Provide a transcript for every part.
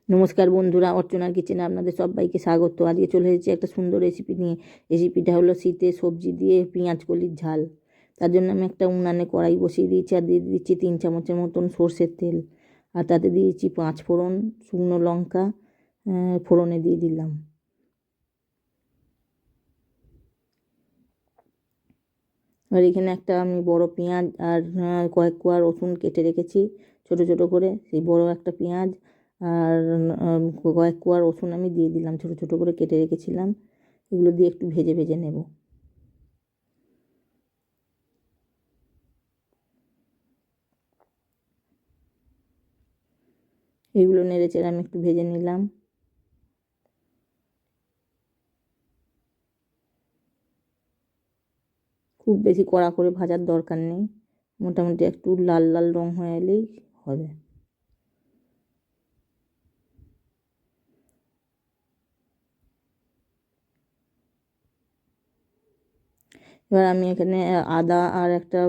নমস্কার বন্ধুরা, অর্চনার কিচেনে আপনাদের সবাইকে স্বাগত। আজকে চলে এসেছি একটা সুন্দর রেসিপি নিয়ে। রেসিপিটা হলো শীতে সবজি দিয়ে পেঁয়াজ কলির ঝাল। তার জন্য আমি একটা উনানে কড়াই বসিয়ে দিয়েছি আর দিয়ে দিচ্ছি 3 চামচের মতন সর্ষের তেল। আর তাতে দিয়েছি 5 ফোড়ন, শুকনো লঙ্কা ফোড়নে দিয়ে দিলাম। আর এখানে একটা আমি বড় পেঁয়াজ আর কয়েক কোয়া রসুন কেটে রেখেছি ছোট ছোট করে। সেই বড় একটা পেঁয়াজ আর কয়েক কোয়া রসুন আমি দিয়ে দিলাম, ছোট ছোট করে কেটে রেখেছিলাম। এগুলো দিয়ে একটু ভেজে ভেজে নেব। এগুলো নেড়ে চেড়ে আমি একটু ভেজে নিলাম। খুব বেশি কড়া করে ভাজার দরকার নেই, মোটামুটি একটু লাল লাল রং হয়ে এলেই হবে। এবার আমি এখানে আদা আর একটা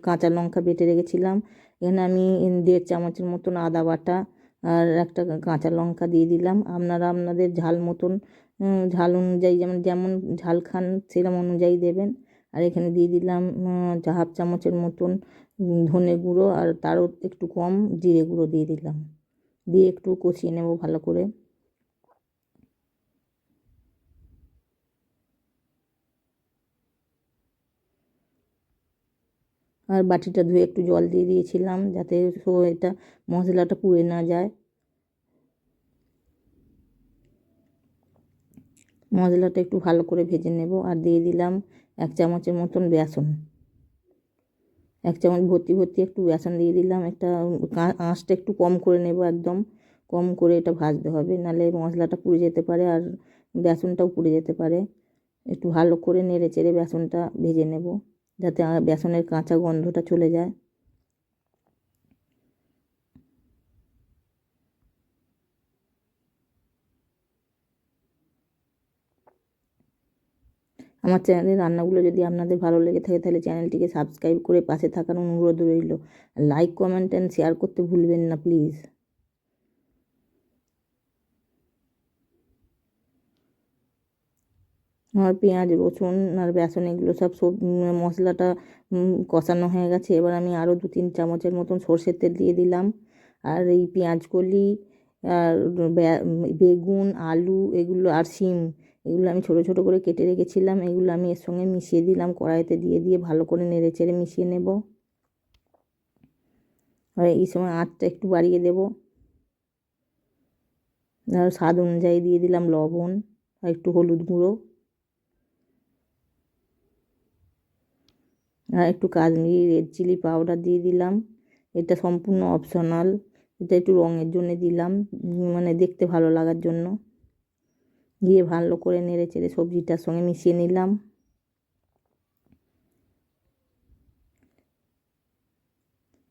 কাঁচা লঙ্কা বেটে রেখেছিলাম। এখানে আমি 1.5 চামচের মতন আদা বাটা আর একটা কাঁচা লঙ্কা দিয়ে দিলাম। আপনারা আপনাদের ঝাল মতন ঝাল অনুযায়ী যেমন যেমন ঝাল খান সেরকম অনুযায়ী দেবেন। আর এখানে দিয়ে দিলাম 1/2 চামচের মতন ধনে গুঁড়ো আর তারও একটু কম জিরে গুঁড়ো দিয়ে দিলাম। দিয়ে একটু কষিয়ে নেব ভালো করে। আর বাটিটা ধুয়ে একটু জল দিয়ে দিয়েছিলাম যাতে এটা মশলাটা পুড়ে না যায়। মশলাটা একটু ভালো করে ভেজে নেব। আর দিয়ে দিলাম 1 চামচের মতন বেসন। 1 চামচ ভর্তি ভর্তি একটু বেসন দিয়ে দিলাম। একটা আঁচটা একটু কম করে নেব, একদম কম করে এটা ভাজতে হবে, নাহলে মশলাটা পুড়ে যেতে পারে আর বেসনটাও পুড়ে যেতে পারে। একটু ভালো করে নেড়ে চেড়ে বেসনটা ভেজে নেব যাতে বেসনের কাঁচা গন্ধটা চলে যায়। আমার চ্যানেলের রান্নাগুলো যদি আপনাদের ভালো লেগে থাকে তাহলে চ্যানেলটিকে সাবস্ক্রাইব করে পাশে থাকার অনুরোধ রইল। লাইক কমেন্ট অ্যান্ড শেয়ার করতে ভুলবেন না প্লিজ। আমার পেঁয়াজ রসুন আর বেসন এগুলো সব মশলাটা কষানো হয়ে গেছে। এবার আমি আরও 2-3 চামচের মতন সর্ষের তেল দিয়ে দিলাম। আর এই পেঁয়াজ কলি আর বেগুন আলু এগুলো আর শিম এগুলো আমি ছোটো ছোটো করে কেটে রেখেছিলাম, এগুলো আমি এর সঙ্গে মিশিয়ে দিলাম, কড়াইতে দিয়ে দিয়ে ভালো করে নেড়ে চেড়ে মিশিয়ে নেব। আর এই সময় আঁচটা একটু বাড়িয়ে দেব। আর স্বাদ অনুযায়ী দিয়ে দিলাম লবণ আর একটু হলুদ গুঁড়ো আর একটু কাশ্মীরি রেড চিলি পাউডার দিয়ে দিলাম। এটা সম্পূর্ণ অপশনাল, এটা একটু রঙের জন্য দিলাম, মানে দেখতে ভালো লাগার জন্য। দিয়ে ভালো করে নেড়ে চেড়ে সবজিটার সঙ্গে মিশিয়ে নিলাম।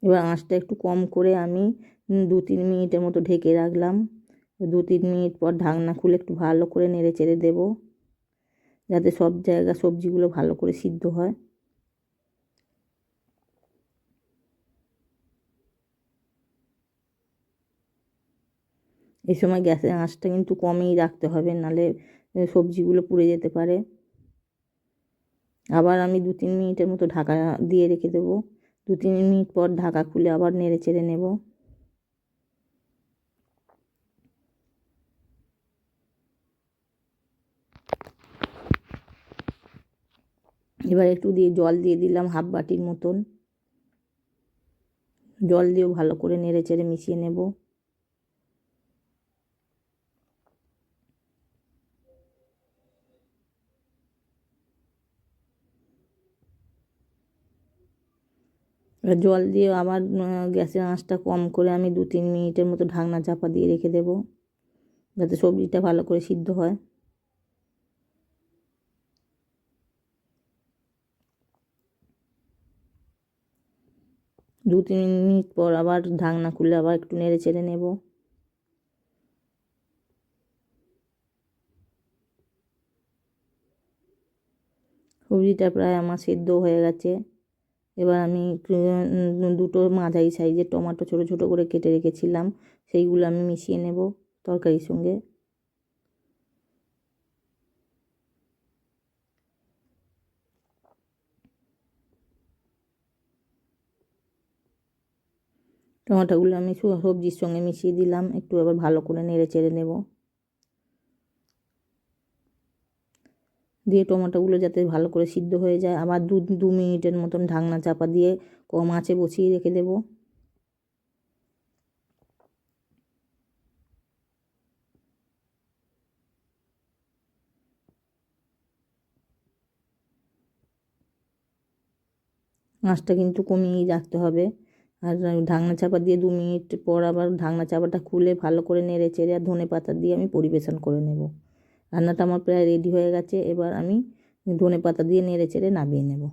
এবার আঁচটা একটু কম করে আমি 2-3 মিনিটের মতো ঢেকে রাখলাম। 2-3 মিনিট পর ঢাকনা খুলে একটু ভালো করে নেড়ে চেড়ে দেবো যাতে সব জায়গা সবজিগুলো ভালো করে সিদ্ধ হয়। এই সময় গ্যাসের আঁচটা কিন্তু কমই রাখতে হবে, নাহলে সবজিগুলো পুড়ে যেতে পারে। আবার আমি 2-3 মিনিটের মতো ঢাকা দিয়ে রেখে দেবো। 2-3 মিনিট পর ঢাকা খুলে আবার নেড়ে চেড়ে নেব। এবার একটু দিয়ে জল দিয়ে দিলাম 1/2 বাটির মতন। জল দিয়েও ভালো করে নেড়ে চেড়ে মিশিয়ে নেব। এবার জল দিয়ে আবার গ্যাসের আঁচটা কম করে আমি 2-3 মিনিটের মতো ঢাকনা চাপা দিয়ে রেখে দেবো যাতে সবজিটা ভালো করে সিদ্ধ হয়। 2-3 মিনিট পর আবার ঢাকনা খুলে আবার একটু নেড়ে চেড়ে নেব। সবজিটা প্রায় আমার সেদ্ধ হয়ে গেছে। এবার আমি দুটো মাঝারি সাইজের টমেটো ছোটো ছোটো করে কেটে রেখেছিলাম, সেইগুলো আমি মিশিয়ে নেব। তরকারির সঙ্গে। টমেটোগুলো আমি সবজির সঙ্গে মিশিয়ে দিলাম, একটু আবার ভালো করে নেড়ে চেড়ে নেব, দিয়ে টমেটোগুলো যাতে ভালো করে সিদ্ধ হয়ে যায় আবার 2 মিনিটের মতন ঢাকনা চাপা দিয়ে কম আঁচে বসিয়ে রেখে দেব। আঁচটা কিন্তু কমিয়েই রাখতে হবে। আর ঢাকনা চাপা দিয়ে 2 মিনিট পর আবার ঢাকনা চাপাটা খুলে ভালো করে নেড়ে চেড়ে আর ধনেপাতা দিয়ে আমি পরিবেশন করে নেব। রান্নাটা আমার প্রায় রেডি হয়ে গেছে, এবার আমি ধনেপাতা দিয়ে নেড়ে চেড়ে নামিয়ে নেব।